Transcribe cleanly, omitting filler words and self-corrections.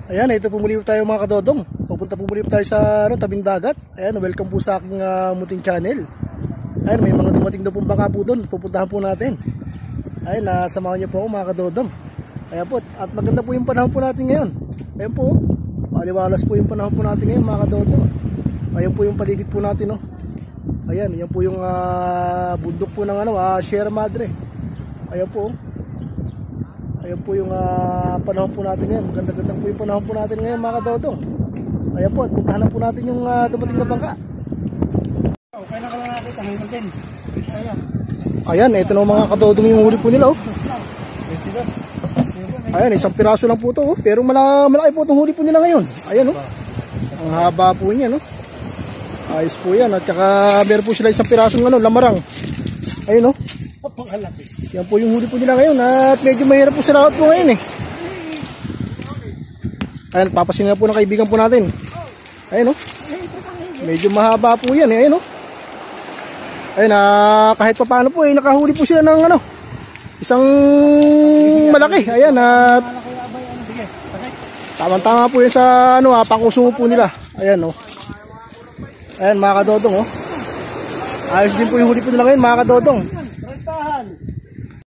Ayan, ito po muli tayo mga kadodong. Pupunta po muli tayo sa tabing dagat. Ayan, welcome po sa aking munting channel. Ayan, may mga dumating na pong baka po doon. Pupuntahan po natin. Ayan, samahan niyo po ako mga kadodong. Ayan po, at maganda po yung panahon po natin ngayon. Ayan po, maliwalas po yung panahon po natin ngayon mga kadodong. Ayan po yung paligid po natin, oh. Ayan, yan po yung bundok po ng Sierra Madre. Ayan po, oh. Ayan po yung panahon po natin ngayon. Maganda-ganda po yung panahon po natin ngayon mga kadodong. Ayan po, at puntahan na po natin yung dumating na bangka. Okay na ka lang nakita, may natin. Ayan, ito na mga kadodong yung huli po nila, oh. Ayan, isang piraso lang po ito, oh. Pero malaki po itong huli po nila ngayon. Ayan, oh. Ang haba po niya, no. Ayos po yan. At saka meron po sila isang pirasong lamarang. Ayun, oh. Yan po yung huli po nila ngayon. At medyo mahirap po sa lahat po ngayon, eh. Ayan, papasin nga po ng kaibigan po natin. Ayun, oh. Medyo mahaba po yan, eh. Ayun, oh. Ayun, kahit pa paano po, eh, nakahuli po sila ng isang malaki. Ayan, at tamang-tama po yan sa pangkonsumo po nila. Ayan, oh. Ayan mga kadodong, oh. Ayos din po yung huli po nila ngayon mga kadodong.